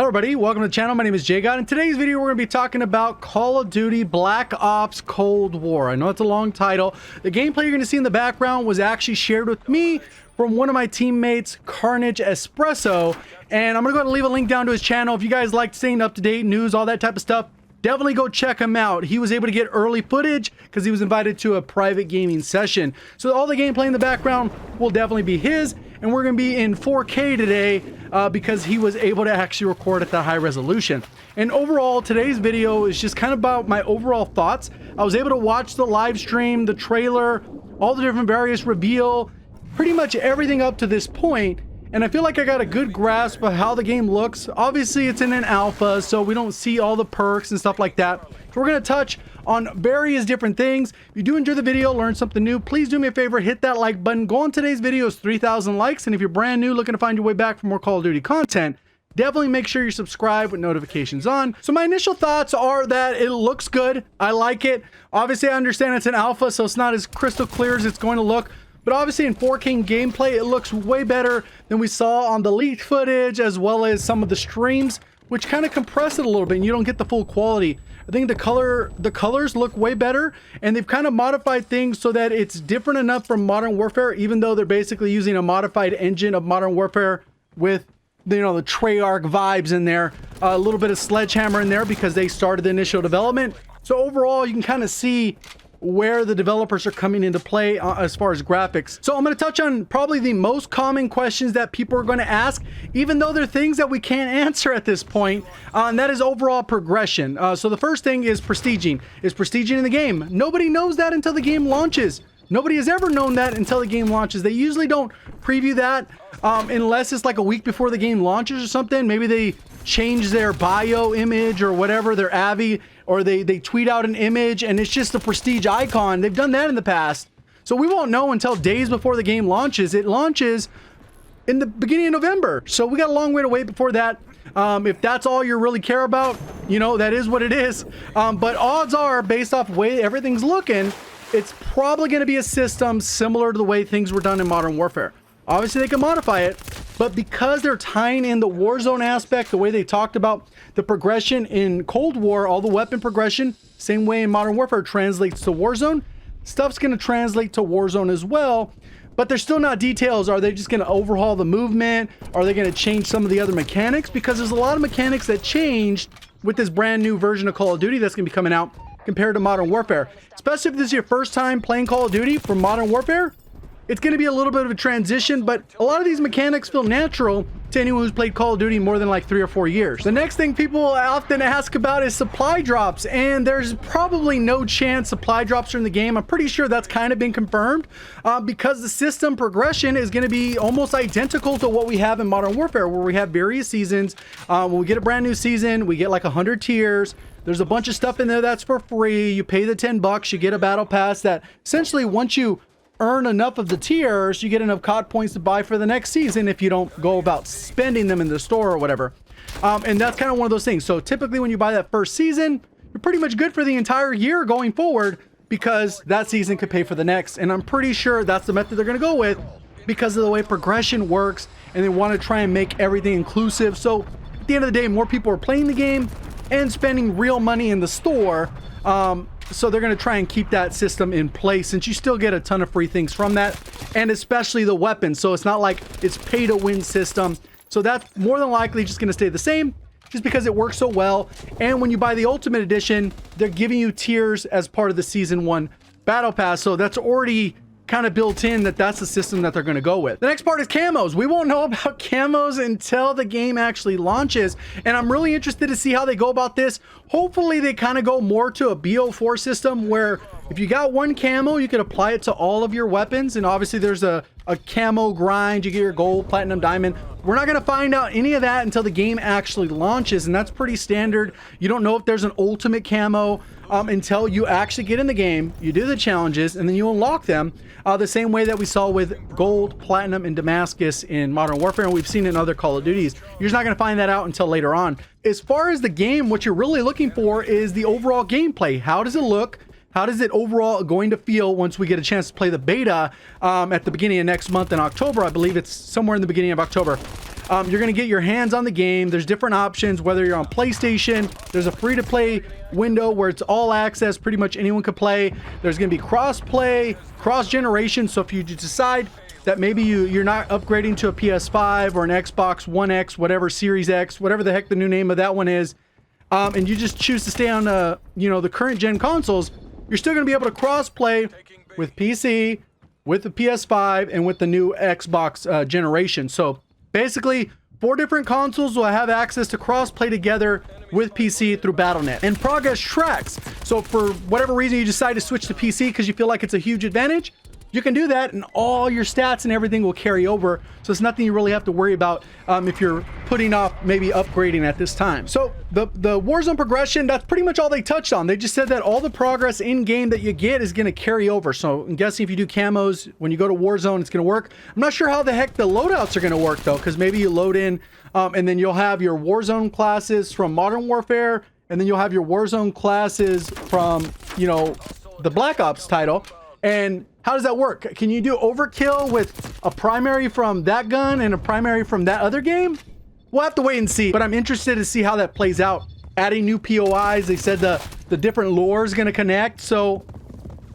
Hello everybody, welcome to the channel. My name is JGOD. In today's video, we're going to be talking about Call of Duty Black Ops Cold War. I know it's a long title. The gameplay you're going to see in the background was actually shared with me from one of my teammates, Carnage Espresso. And I'm going to go ahead and leave a link down to his channel. If you guys like staying up to date, news, all that type of stuff, definitely go check him out. He was able to get early footage because he was invited to a private gaming session. So all the gameplay in the background will definitely be his. And we're going to be in 4K today because he was able to actually record at that high resolution. And overall, today's video is just kind of about my overall thoughts. I was able to watch the live stream, the trailer, all the different various reveal, pretty much everything up to this point. And I feel like I got a good grasp of how the game looks. Obviously, it's in an alpha, so we don't see all the perks and stuff like that. So we're going to touch on various different things. If you do enjoy the video, learn something new, please do me a favor, hit that like button. Goal on today's video is 3,000 likes. And if you're brand new, looking to find your way back for more Call of Duty content, definitely make sure you subscribe with notifications on. So my initial thoughts are that it looks good. I like it. Obviously, I understand it's an alpha, so it's not as crystal clear as it's going to look. But obviously in 4K gameplay, it looks way better than we saw on the leaked footage, as well as some of the streams, which kind of compress it a little bit and you don't get the full quality. I think the colors look way better, and they've kind of modified things so that it's different enough from Modern Warfare, even though they're basically using a modified engine of Modern Warfare with, you know, the Treyarch vibes in there, a little bit of Sledgehammer in there because they started the initial development. So overall, you can kind of see where the developers are coming into play as far as graphics. So I'm going to touch on probably the most common questions that people are going to ask, even though they're things that we can't answer at this point, and that is overall progression. So the first thing is prestiging. Is prestiging in the game? Nobody knows that until the game launches. Nobody has ever known that until the game launches. They usually don't preview that unless it's like a week before the game launches or something. Maybe they change their bio image or whatever, their Avi, or they tweet out an image and it's just a prestige icon. They've done that in the past. So we won't know until days before the game launches. It launches in the beginning of November. So we got a long way to wait before that. If that's all you really care about, you know, that is what it is. But odds are, based off the way everything's looking, it's probably going to be a system similar to the way things were done in Modern Warfare. Obviously, they can modify it, but because they're tying in the Warzone aspect, the way they talked about the progression in Cold War, all the weapon progression, same way in Modern Warfare translates to Warzone, stuff's going to translate to Warzone as well, but there's still not details. Are they just going to overhaul the movement? Are they going to change some of the other mechanics? Because there's a lot of mechanics that changed with this brand new version of Call of Duty that's going to be coming out compared to Modern Warfare. Especially if this is your first time playing Call of Duty from Modern Warfare, it's going to be a little bit of a transition, but a lot of these mechanics feel natural to anyone who's played Call of Duty more than like 3 or 4 years. The next thing people often ask about is supply drops, and there's probably no chance supply drops are in the game. I'm pretty sure that's kind of been confirmed because the system progression is going to be almost identical to what we have in Modern Warfare, where we have various seasons. When we get a brand new season, we get like 100 tiers. There's a bunch of stuff in there that's for free. You pay the $10, you get a battle pass that essentially once you earn enough of the tiers, you get enough COD points to buy for the next season if you don't go about spending them in the store or whatever. And that's kind of one of those things. So typically when you buy that first season, you're pretty much good for the entire year going forward because that season could pay for the next. And I'm pretty sure that's the method they're going to go with because of the way progression works, and they want to try and make everything inclusive. So at the end of the day, more people are playing the game and spending real money in the store. So they're going to try and keep that system in place since you still get a ton of free things from that, and especially the weapons. So it's not like it's pay to win system. So that's more than likely just going to stay the same just because it works so well. And when you buy the Ultimate Edition, they're giving you tiers as part of the Season 1 Battle Pass. So that's already kind of built in that's the system that they're going to go with. The next part is camos. We won't know about camos until the game actually launches, and I'm really interested to see how they go about this. Hopefully they kind of go more to a BO4 system where if you got one camo, you can apply it to all of your weapons, and obviously there's a camo grind. You get your gold, platinum, diamond. We're not going to find out any of that until the game actually launches, and that's pretty standard. You don't know if there's an ultimate camo until you actually get in the game, you do the challenges, and then you unlock them the same way that we saw with gold, platinum, and Damascus in Modern Warfare, and we've seen in other Call of Duties. You're just not going to find that out until later on. As far as the game, what you're really looking for is the overall gameplay. How does it look? How does it overall going to feel once we get a chance to play the beta at the beginning of next month in October? I believe it's somewhere in the beginning of October. You're going to get your hands on the game. There's different options, whether you're on PlayStation. There's a free-to-play window where it's all access. Pretty much anyone can play. There's going to be cross-play, cross-generation. So if you decide that maybe you're not upgrading to a PS5 or an Xbox One X, whatever, Series X, whatever the heck the new name of that one is, and you just choose to stay on the current gen consoles, you're still going to be able to cross-play with PC, with the PS5, and with the new Xbox generation. So basically, 4 different consoles will have access to cross-play together with PC through Battle.net. And progress tracks. So for whatever reason you decide to switch to PC because you feel like it's a huge advantage, you can do that and all your stats and everything will carry over. So it's nothing you really have to worry about if you're putting off maybe upgrading at this time. So the Warzone progression, that's pretty much all they touched on. They just said that all the progress in game that you get is going to carry over. So I'm guessing if you do camos, when you go to Warzone, it's going to work. I'm not sure how the heck the loadouts are going to work though, because maybe you load in and then you'll have your Warzone classes from Modern Warfare, and then you'll have your Warzone classes from, the Black Ops title. And how does that work? Can you do overkill with a primary from that gun and a primary from that other game? We'll have to wait and see, but I'm interested to see how that plays out. Adding new POIs, they said the different lore is going to connect, so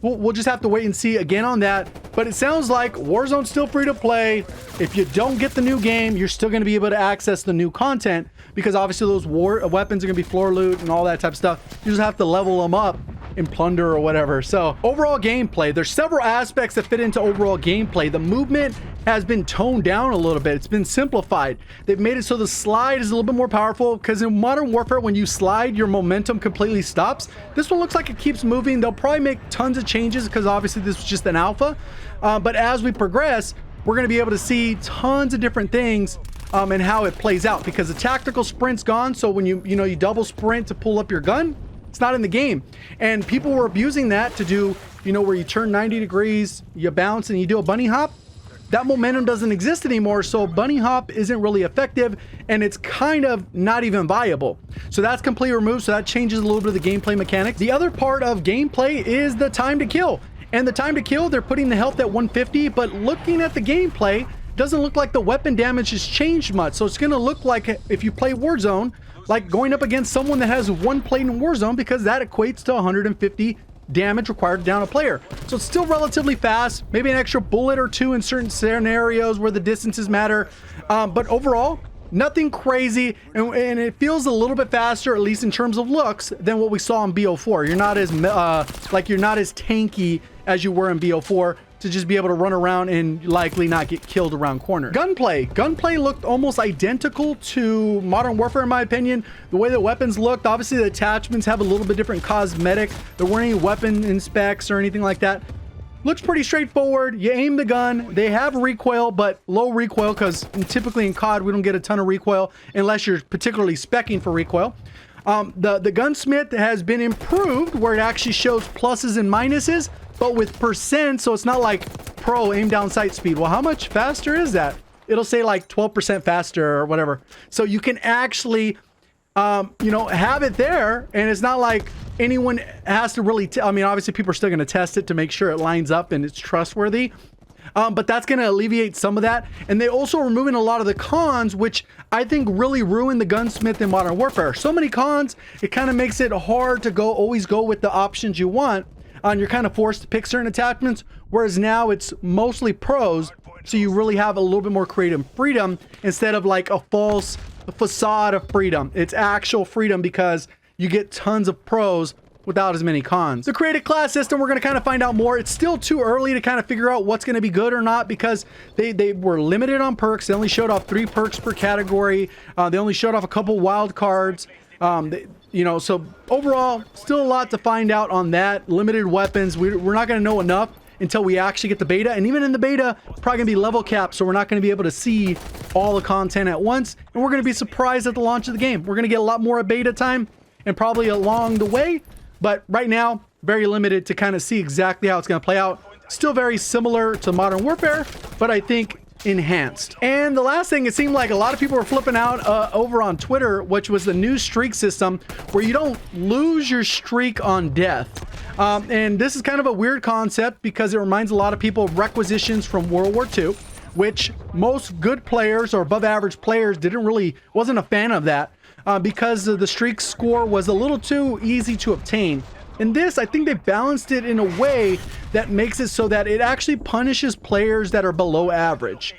we'll just have to wait and see again on that. But it sounds like Warzone's still free to play. If you don't get the new game, you're still going to be able to access the new content, because obviously those weapons are going to be floor loot and all that type of stuff. You just have to level them up in plunder or whatever. So overall gameplay, there's several aspects that fit into overall gameplay. The movement has been toned down a little bit. It's been simplified. They've made it so the slide is a little bit more powerful, because in Modern Warfare, when you slide, your momentum completely stops. This one looks like it keeps moving. They'll probably make tons of changes because obviously this was just an alpha. But as we progress, we're going to be able to see tons of different things and how it plays out, because the tactical sprint's gone. So when you double sprint to pull up your gun, it's not in the game. And people were abusing that to do, where you turn 90 degrees, you bounce and you do a bunny hop. That momentum doesn't exist anymore, so bunny hop isn't really effective, and it's kind of not even viable. So that's completely removed, so that changes a little bit of the gameplay mechanics. The other part of gameplay is the time to kill. And the time to kill, they're putting the health at 150, but looking at the gameplay, doesn't look like the weapon damage has changed much. So it's gonna look like, if you play Warzone, like going up against someone that has 1 plate in Warzone, because that equates to 150 damage required to down a player. So it's still relatively fast, maybe an extra bullet or 2 in certain scenarios where the distances matter. But overall, nothing crazy, and it feels a little bit faster, at least in terms of looks, than what we saw in BO4. You're not as you're not as tanky as you were in BO4 to just be able to run around and likely not get killed around corners. Gunplay looked almost identical to Modern Warfare in my opinion. The way the weapons looked, obviously the attachments have a little bit different cosmetic. There weren't any weapon inspects or anything like that. Looks pretty straightforward. You aim the gun. They have recoil, but low recoil, because typically in COD we don't get a ton of recoil unless you're particularly speccing for recoil. The Gunsmith has been improved where it actually shows pluses and minuses, but with percent, so it's not like pro aim down sight speed. Well, how much faster is that? It'll say like 12% faster or whatever. So you can actually, have it there, and it's not like anyone has to really, I mean, obviously people are still going to test it to make sure it lines up and it's trustworthy. But that's going to alleviate some of that. And they also are removing a lot of the cons, which I think really ruined the Gunsmith in Modern Warfare. So many cons, it kind of makes it hard to always go with the options you want. You're kind of forced to pick certain attachments, whereas now it's mostly pros, so you really have a little bit more creative freedom instead of like a false facade of freedom. It's actual freedom because you get tons of pros without as many cons. The created class system, we're going to kind of find out more. It's still too early to kind of figure out what's going to be good or not, because they were limited on perks. They only showed off 3 perks per category. They only showed off a couple wild cards. So overall, still a lot to find out on that. Limited weapons. We're not going to know enough until we actually get the beta. And even in the beta, it's probably going to be level capped, so we're not going to be able to see all the content at once. And we're going to be surprised at the launch of the game. We're going to get a lot more beta time and probably along the way. But right now, very limited to kind of see exactly how it's going to play out. Still very similar to Modern Warfare, but I think enhanced. And the last thing, it seemed like a lot of people were flipping out over on Twitter, which was the new streak system where you don't lose your streak on death. And this is kind of a weird concept because it reminds a lot of people of requisitions from World War II, which most good players or above average players wasn't a fan of that because the streak score was a little too easy to obtain. In this, I think they balanced it in a way that makes it so that it actually punishes players that are below average.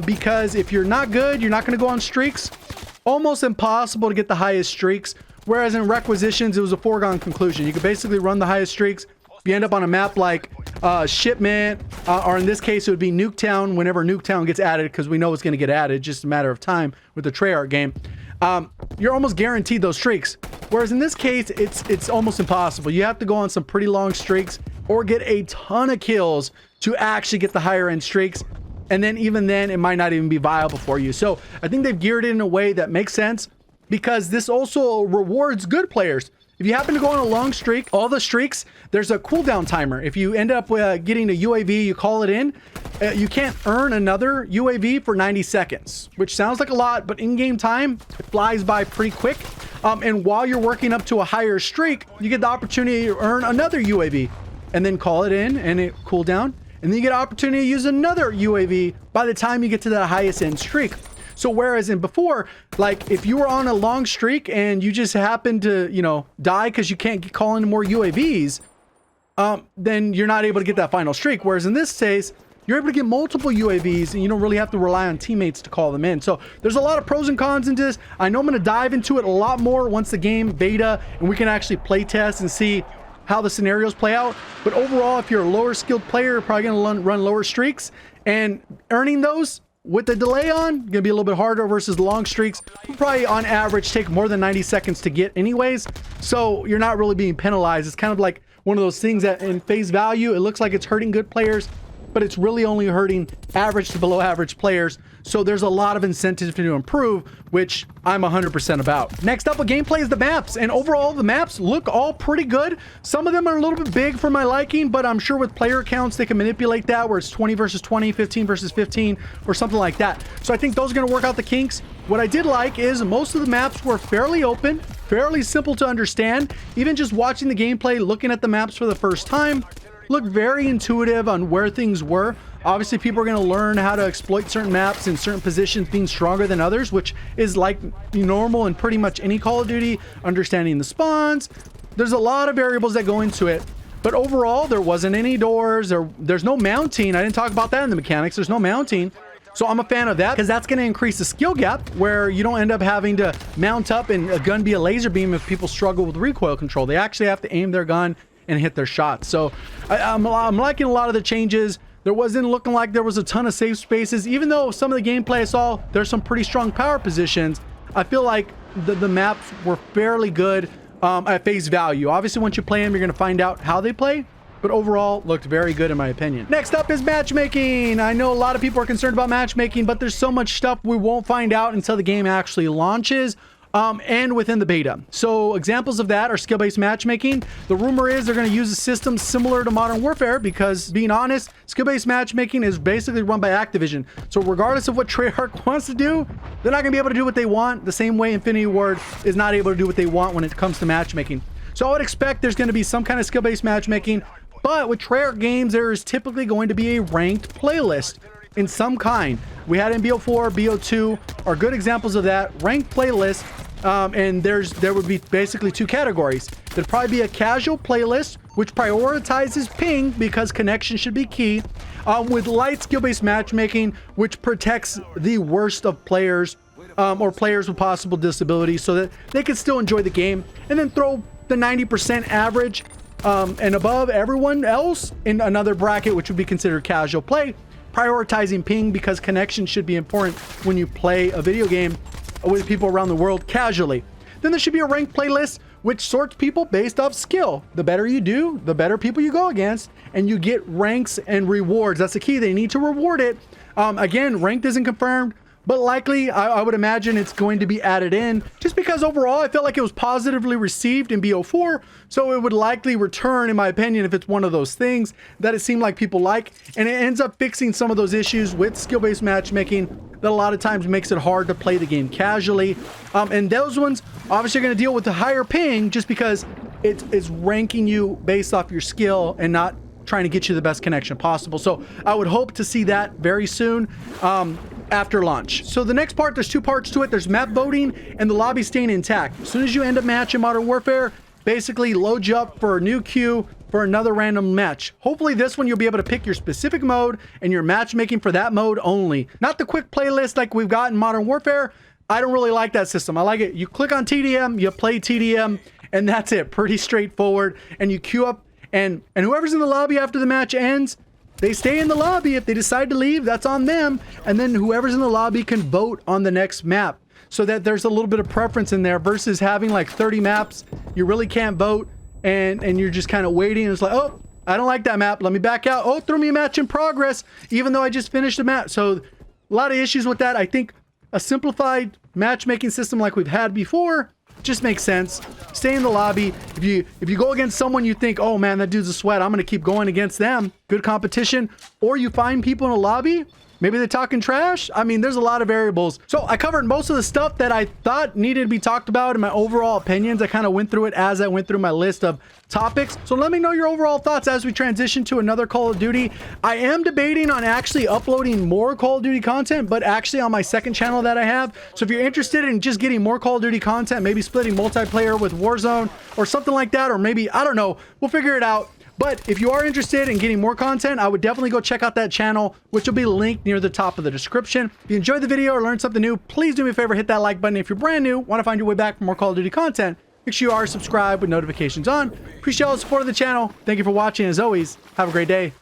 Because if you're not good, you're not going to go on streaks. Almost impossible to get the highest streaks. Whereas in requisitions, it was a foregone conclusion. You could basically run the highest streaks. If you end up on a map like Shipment, or in this case, it would be Nuketown whenever Nuketown gets added, because we know it's going to get added, just a matter of time with the Treyarch game. You're almost guaranteed those streaks. Whereas in this case, it's almost impossible. You have to go on some pretty long streaks or get a ton of kills to actually get the higher end streaks. And then even then, it might not even be viable for you. So I think they've geared it in a way that makes sense, because this also rewards good players. If you happen to go on a long streak, all the streaks, there's a cooldown timer. If you end up getting a UAV, you call it in, you can't earn another UAV for 90 seconds, which sounds like a lot, but in-game time, it flies by pretty quick. And while you're working up to a higher streak, you get the opportunity to earn another UAV and then call it in and it cool down. And then you get an opportunity to use another UAV by the time you get to that highest end streak. So whereas in before, like if you were on a long streak and you just happen to, you know, die because you can't call in more UAVs, then you're not able to get that final streak. Whereas in this case, you're able to get multiple UAVs and you don't really have to rely on teammates to call them in. So there's a lot of pros and cons into this. I know I'm going to dive into it a lot more once the game beta and we can actually play test and see how the scenarios play out. But overall, if you're a lower skilled player, you're probably going to run lower streaks, and earning those with the delay on, gonna be a little bit harder versus long streaks. Will probably on average take more than 90 seconds to get anyways. So you're not really being penalized. It's kind of like one of those things that in face value, it looks like it's hurting good players, but it's really only hurting average to below average players. So there's a lot of incentive to improve, which I'm 100% about. Next up with gameplay is the maps, and overall the maps look all pretty good. Some of them are a little bit big for my liking, but I'm sure with player counts they can manipulate that, where it's 20 versus 20, 15 versus 15, or something like that. So I think those are going to work out the kinks. What I did like is most of the maps were fairly open, fairly simple to understand. Even just watching the gameplay, looking at the maps for the first time, looked very intuitive on where things were. Obviously, people are going to learn how to exploit certain maps and certain positions being stronger than others, which is like normal in pretty much any Call of Duty. Understanding the spawns, there's a lot of variables that go into it. But overall, there wasn't any doors, there's no mounting. I didn't talk about that in the mechanics. There's no mounting. So I'm a fan of that, because that's going to increase the skill gap, where you don't end up having to mount up and a gun be a laser beam if people struggle with recoil control. They actually have to aim their gun and hit their shots. So I'm liking a lot of the changes. There wasn't looking like there was a ton of safe spaces. Even though some of the gameplay I saw, there's some pretty strong power positions, I feel like the maps were fairly good at face value. Obviously, once you play them, you're going to find out how they play. But overall, looked very good in my opinion. Next up is matchmaking. I know a lot of people are concerned about matchmaking, but there's so much stuff we won't find out until the game actually launches. And within the beta. So examples of that are skill-based matchmaking. The rumor is they're going to use a system similar to Modern Warfare, because being honest, skill-based matchmaking is basically run by Activision. So regardless of what Treyarch wants to do, they're not going to be able to do what they want the same way Infinity Ward is not able to do what they want when it comes to matchmaking. So I would expect there's going to be some kind of skill-based matchmaking, but with Treyarch games, there is typically going to be a ranked playlist in some kind. We had in BO4, BO2 are good examples of that ranked playlist. And there would be basically two categories. There'd probably be a casual playlist, which prioritizes ping because connection should be key, with light skill-based matchmaking, which protects the worst of players, or players with possible disabilities, so that they can still enjoy the game, and then throw the 90% average and above everyone else in another bracket, which would be considered casual play, prioritizing ping because connection should be important when you play a video game with people around the world casually. Then there should be a ranked playlist which sorts people based off skill. The better you do, the better people you go against, and you get ranks and rewards. That's the key. They need to reward it. Again, ranked isn't confirmed, but likely I would imagine it's going to be added in, just because overall I felt like it was positively received in BO4, so it would likely return, in my opinion, if it's one of those things that it seemed like people like, and it ends up fixing some of those issues with skill-based matchmaking that a lot of times makes it hard to play the game casually. And those ones obviously are going to deal with the higher ping, just because it's ranking you based off your skill and not trying to get you the best connection possible. So I would hope to see that very soon after launch. So the next part, there's two parts to it. There's map voting and the lobby staying intact. As soon as you end a match in Modern Warfare, basically load you up for a new queue for another random match. Hopefully this one you'll be able to pick your specific mode and your matchmaking for that mode only. Not the quick playlist like we've got in Modern Warfare. I don't really like that system. I like it. You click on TDM, you play TDM, and that's it. Pretty straightforward. And you queue up, and whoever's in the lobby after the match ends, they stay in the lobby. If they decide to leave, that's on them. And then whoever's in the lobby can vote on the next map, so that there's a little bit of preference in there versus having like 30 maps. You really can't vote, and you're just kind of waiting. And it's like, oh, I don't like that map. Let me back out. Oh, throw me a match in progress, even though I just finished a map. So a lot of issues with that. I think a simplified matchmaking system like we've had before just makes sense. Stay in the lobby. If you go against someone you think, oh man, that dude's a sweat, I'm gonna keep going against them. Good competition. Or you find people in a lobby, maybe they're talking trash. I mean, there's a lot of variables. So I covered most of the stuff that I thought needed to be talked about in my overall opinions. I kind of went through it as I went through my list of topics. So let me know your overall thoughts as we transition to another Call of Duty. I am debating on actually uploading more Call of Duty content, but actually on my second channel that I have. So if you're interested in just getting more Call of Duty content, maybe splitting multiplayer with Warzone or something like that, or maybe, I don't know, we'll figure it out. But if you are interested in getting more content, I would definitely go check out that channel, which will be linked near the top of the description. If you enjoyed the video or learned something new, please do me a favor, hit that like button. If you're brand new, want to find your way back for more Call of Duty content, make sure you are subscribed with notifications on. Appreciate all the support of the channel. Thank you for watching. As always, have a great day.